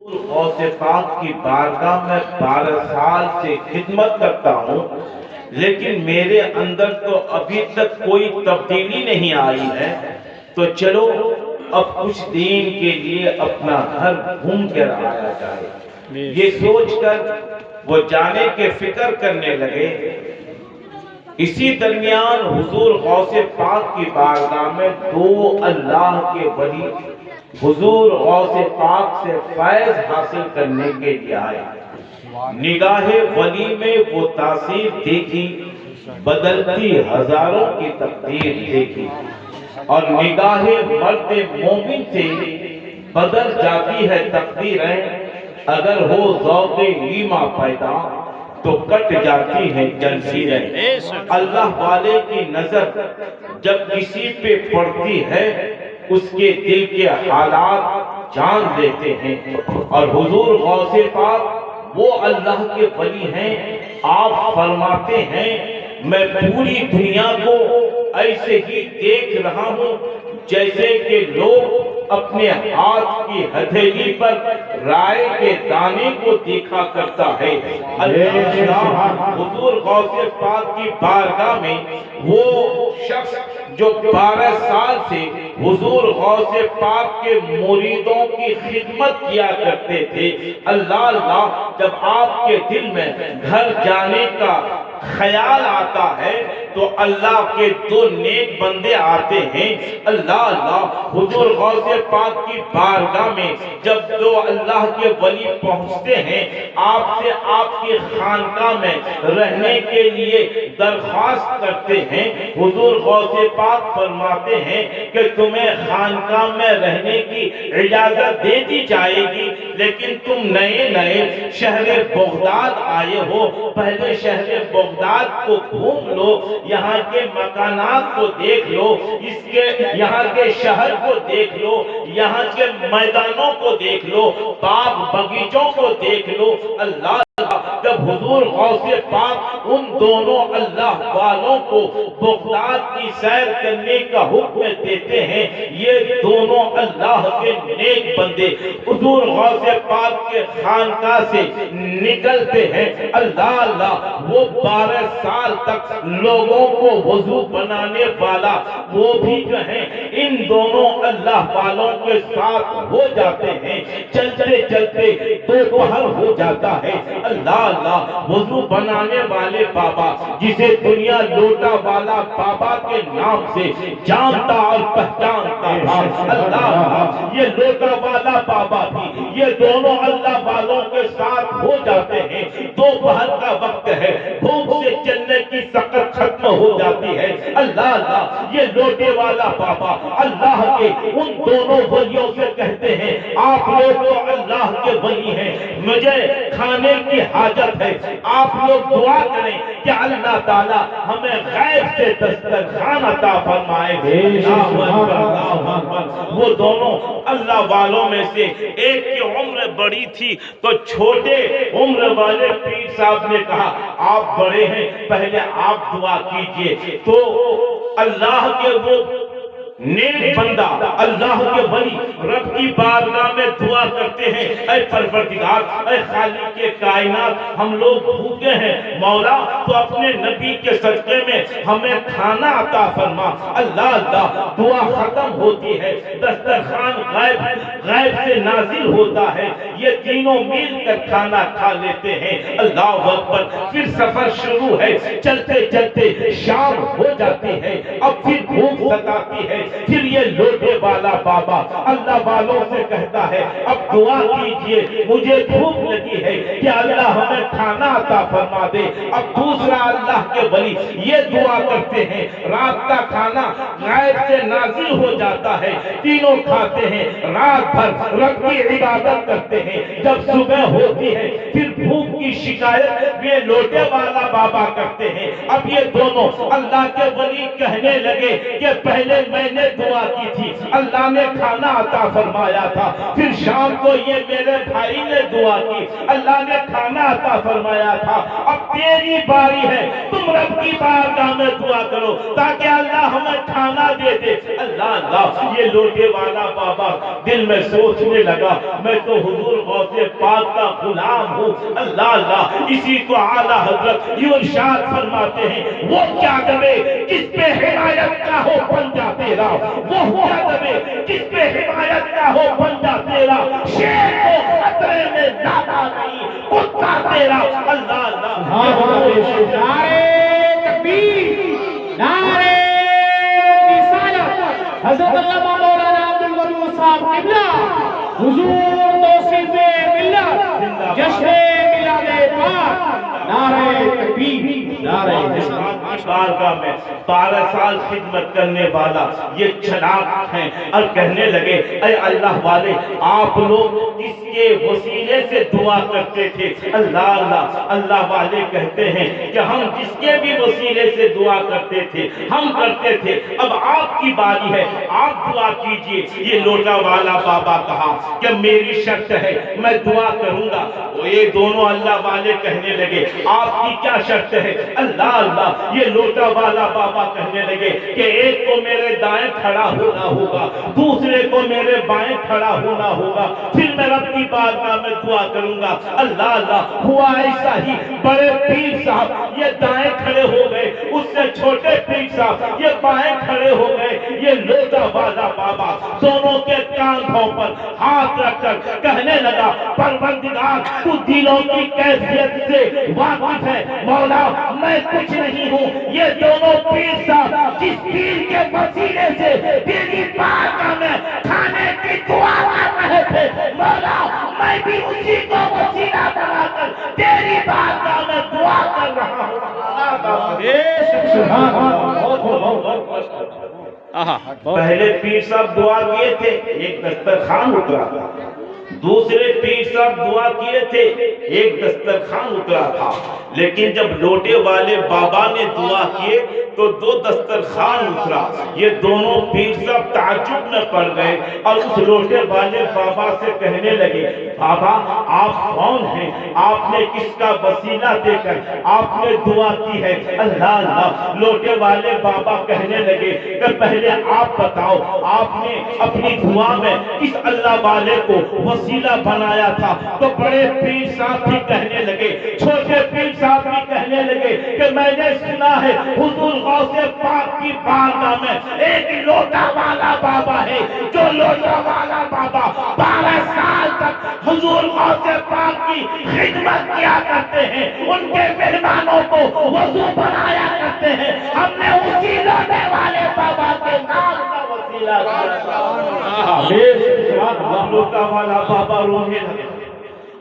غوث پاک کی بارگاہ میں 12 سال سے خدمت کرتا ہوں، لیکن میرے اندر تو ابھی تک کوئی تبدیلی نہیں آئی ہے، تو چلو اب کچھ دن کے لیے اپنا گھر گھوم کر آیا جائے۔ یہ سوچ کر وہ جانے کے فکر کرنے لگے۔ اسی درمیان حضور غوث پاک کی بارگاہ میں 2 اللہ کے ولی حضور غوث پاک سے فیض حاصل کرنے کے لیے آئے۔ نگاہ ولی میں وہ تاثیر دیکھی، بدلتی ہزاروں کی تقدیر دیکھی، اور نگاہ مرد مومن سے بدل جاتی ہے تقدیریں، اگر ہو ذوق ایما پیدا تو کٹ جاتی ہیں جنسیریں۔ اللہ والے کی نظر جب کسی پہ پڑتی ہے، اس کے دل کے حالات جان لیتے ہیں، اور حضور غوث پاک وہ اللہ کے ولی ہیں۔ آپ فرماتے ہیں میں پوری دنیا کو ایسے ہی دیکھ رہا ہوں جیسے کہ لوگ اپنے ہاتھ کی ہتھیلی پر رائے کے دانے کو دیکھا کرتا ہے۔ اللہ حضور غوث پاک کی بارگاہ میں وہ شخص جو 12 سال سے حضور غوث پاک کے مریدوں کی خدمت کیا کرتے تھے، اللہ جب آپ کے دل میں گھر جانے کا خیال آتا ہے تو اللہ کے 2 نیک بندے آتے ہیں۔ اللہ حضور غوث پاک کی بارگاہ میں جب 2 اللہ کے ولی پہنچتے ہیں، آپ سے آپ کی خانقاہ میں رہنے کے لیے درخواست کرتے ہیں۔ حضور غوث پاک فرماتے ہیں کہ تمہیں خانقاہ میں رہنے کی اجازت دے دی جائے گی، لیکن تم نئے شہر بغداد آئے ہو، پہلے شہر بغداد کو گھوم لو، یہاں کے مکانات کو دیکھ لو، یہاں کے شہر کو دیکھ لو، یہاں کے میدانوں کو دیکھ لو، باغ بگیچوں کو دیکھ لو۔ اللہ جب حضور غوث پاک ان دونوں اللہ والوں کو بغداد کی سیر کرنے کا حکم دیتے ہیں، یہ دونوں اللہ کے نیک بندے حضور غوث پاک کے خانقاہ سے نکلتے ہیں۔ اللہ وہ 12 سال تک لوگوں کو وضو بنانے والا وہ بھی جو ہیں ان دونوں اللہ والوں کے ساتھ ہو جاتے ہیں۔ چلتے چلتے دوپہر ہو جاتا ہے۔ اللہ وضو بنانے والے بابا جسے دنیا لوٹا والا بابا کے نام سے جانتا اور پہچانتا تھا، اللہ یہ لوٹا والا بابا بھی یہ دونوں اللہ والوں کے ساتھ ہو جاتے ہیں۔ دوپہر کا وقت ہے، بھوک سے چلنے کی سکت ختم ہو جاتی ہے۔ اللہ یہ لوٹے والا بابا اللہ کے ان دونوں ولیوں سے کہتے ہیں آپ لوگ تو اللہ کے ولی ہیں، مجھے کھانے کی حاجت ہے، آپ لوگ دعا کریں کہ اللہ تعالی ہمیں غیب سے دسترخوان عطا فرمائے۔ وہ دونوں اللہ والوں میں سے ایک کی عمر بڑی تھی تو چھوٹے عمر والے پیر صاحب نے کہا آپ بڑے ہیں، پہلے آپ دعا کیجئے۔ تو اللہ کے وہ نیک بندہ اللہ کے ولی رب کی بارگاہ میں دعا کرتے ہیں، اے پروردگار، اے خالق کے کائنات، ہم لوگ بھوکے ہیں، مولا تو اپنے نبی کے صدقے میں ہمیں کھانا عطا فرما۔ اللہ دعا ختم ہوتی ہے، دسترخوان غیب سے نازل ہوتا ہے، یہ تینوں مل کر کھانا کھا لیتے ہیں۔ اللہ اکبر۔ پھر سفر شروع ہے، چلتے چلتے شام ہو جاتی ہے، اب پھر بھوک ستاتی ہے۔ پھر یہ لوٹے والا بابا اللہ والوں سے کہتا ہے اب دعا کیجئے، مجھے بھوک لگی ہے کہ اللہ ہمیں کھانا عطا فرما دے۔ اب دوسرا اللہ کے ولی یہ دعا کرتے ہیں، رات کا کھانا غیب سے نازل ہو جاتا ہے، تینوں کھاتے ہیں، رات بھر رب کی عبادت کرتے ہیں۔ جب صبح ہوتی ہے پھر بھوک کی شکایت یہ لوٹے والا بابا کرتے ہیں۔ اب یہ دونوں اللہ کے ولی کہنے لگے کہ پہلے میں نے دعا کی تھی، اللہ نے کھانا عطا فرمایا تھا، پھر شام کو یہ میرے بھائی نے دعا کی، اللہ نے کھانا عطا فرمایا تھا، اب تیری باری ہے، تم تم رب کی بارگاہ میں دعا کرو تاکہ اللہ ہمیں کھانا دے دے۔ اللہ اللہ، یہ لوٹے والا بابا دل میں سوچنے لگا میں تو حضور غوث پاک کا غلام ہوں۔ اللہ اللہ، اسی کو اعلیٰ حضرت یہ ارشاد فرماتے ہیں، وہ کیا دبے جس پہ حمایت کا ہو بنجا تیرا، وہ کیا دبے جس پہ حمایت کا ہو بنجا تیرا، شیر کو خطرے میں ڈالا نہیں کتا تیرا۔ اللہ اللہ، نعرے تکبیر، نعرے رسالت، حضرت علامہ مولانا عبدالودود صاحب قبلہ، حضور توصیف ملت، جشن میلاد پاک، نعرے تکبیر، نعرے رسالت۔ بارگاہ میں 12 سال خدمت کرنے والا یہ چلاک ہیں اور کہنے لگے اے اللہ والے، آپ لوگ کس کے وسیلے سے دعا کرتے تھے؟ اللہ اللہ، اللہ والے کہتے ہیں کہ ہم جس کے بھی وسیلے سے دعا کرتے تھے ہم کرتے تھے، اب آپ کی باری ہے، آپ دعا کیجئے۔ یہ لوٹا والا بابا کہا کہ میری شرط ہے میں دعا کروں گا۔ یہ دونوں اللہ والے کہنے لگے آپ کی کیا شرط ہے؟ اللہ اللہ، یہ لوٹا والا بابا کہنے لگے کہ ایک کو میرے دائیں کھڑا ہونا ہوگا، دوسرے کو میرے بائیں کھڑا ہونا ہوگا، پھر میں رب کی بارگاہ میں دعا کروں گا۔ اللہ اللہ، ہوا ایسا ہی، بڑے پیر صاحب یہ دائیں کھڑے ہو گئے، اس سے چھوٹے پیر صاحب یہ بائیں کھڑے ہو گئے۔ یہ لوٹا والا بابا دونوں کے کاندھوں پر ہاتھ رکھ کر کہنے لگا پروردگار تو دلوں کی کیفیت سے واقف ہے، مولا میں کچھ نہیں ہوں، یہ دونوں پیر صاحب جس پیر کے وسیلے سے تیری بارگاہ میں کھانے کی دعا کر رہے تھے، مولا میں بھی اسی کو وسیلہ بنا کر تیری بارگاہ میں دعا کر رہا ہوں۔ پہلے پیر صاحب دعا کیے تھے، ایک دسترخوان اترا تھا، دوسرے پیر صاحب دعا کیے تھے، ایک دسترخوان اترا تھا، لیکن جب لوٹے والے بابا نے دعا کیے تو 2 دسترخوان اترا۔ یہ دونوں پیر صاحب تعجب میں پڑ گئے اور اس لوٹے والے بابا سے کہنے لگے بابا آپ کون ہیں؟ آپ نے کس کا وسیلہ دے کر آپ نے دعا کی ہے؟ اللہ اللہ، لوٹے والے بابا کہنے لگے کہ پہلے آپ بتاؤ آپ نے اپنی دعا میں کس اللہ والے کو وسیلہ بنایا تھا؟ تو بڑے پیر صاحب بھی کہنے لگے، چھوٹے پیر صاحب بھی کہنے لگے کہ میں نے سنا ہے حضور غوث پاک کی بارگاہ میں ایک لوٹا والا بابا ہے، جو لوٹا والا بابا 12 سال تک حضور غوث پاک کی خدمت کیا کرتے ہیں، ان کے مہمانوں کو وضو بنایا کرتے ہیں، ہم نے اسی لوٹے والے بابا کے نام کا وسیلہ کیا۔ لوٹا والا بابا رونے لگے۔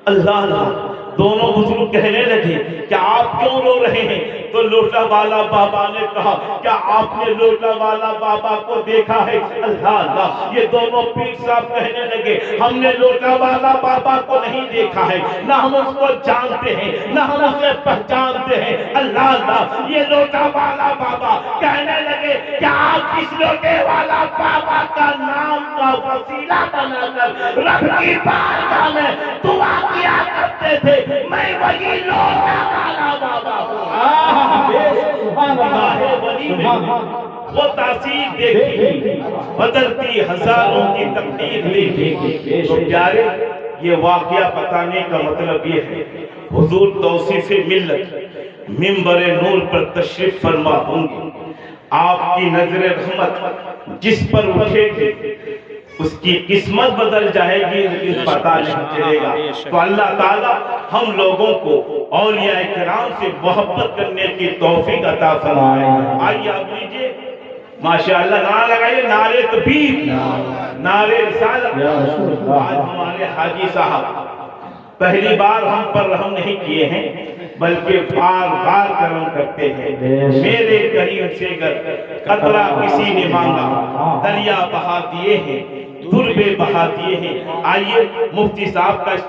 اللہ اللہ، دونوں بزرگ کہنے لگے کہ آپ کیوں رو رہے ہیں؟ تو لوٹا والا بابا نے کہا کیا آپ نے لوٹا والا بابا کو دیکھا ہے؟ اللہ اللہ، یہ دونوں پیر صاحب کہنے لگے ہم نے لوٹا والا بابا کو نہیں دیکھا ہے، نہ ہم اس کو جانتے ہیں، نہ ہم اسے پہچانتے ہیں۔ اللہ اللہ، یہ لوٹا والا بابا کہنے لگے کہ آپ اس لوٹے والا بابا کا نام کا وسیلہ بنا کر رب کی بارگاہ میں دعا کیا کرتے تھے، میں وہی لوٹا والا بابا ہوں۔ وہ تاثیر دیکھی، بدلتی ہزاروں کی تقدیر دیکھی۔ تو پیارے، یہ واقعہ بتانے کا مطلب یہ ہے حضور توصیف ملت منبر نور پر تشریف فرما ہوں گے، آپ کی نظر رحمت جس پر اٹھے گی اس کی قسمت بدل جائے گی، لیکن پتہ نہیں چلے گا۔ تو اللہ تعالیٰ ہم لوگوں کو اولیاء کرام سے محبت کرنے کی توفیق عطا فرمائے۔ آئیے آپ لیجئے، ماشاءاللہ نعرہ لگائیے، نعرہ تکبیر، نعرہ رسالت۔ آج ہمارے حاجی صاحب پہلی بار ہم پر رحم نہیں کیے ہیں بلکہ بار بار کرم کرتے ہیں۔ میرے کریم سے گر قطرہ کسی نے مانگا، دریا بہا دیے ہیں، دربے بہا دیے ہیں۔ آئیے مفتی صاحب کا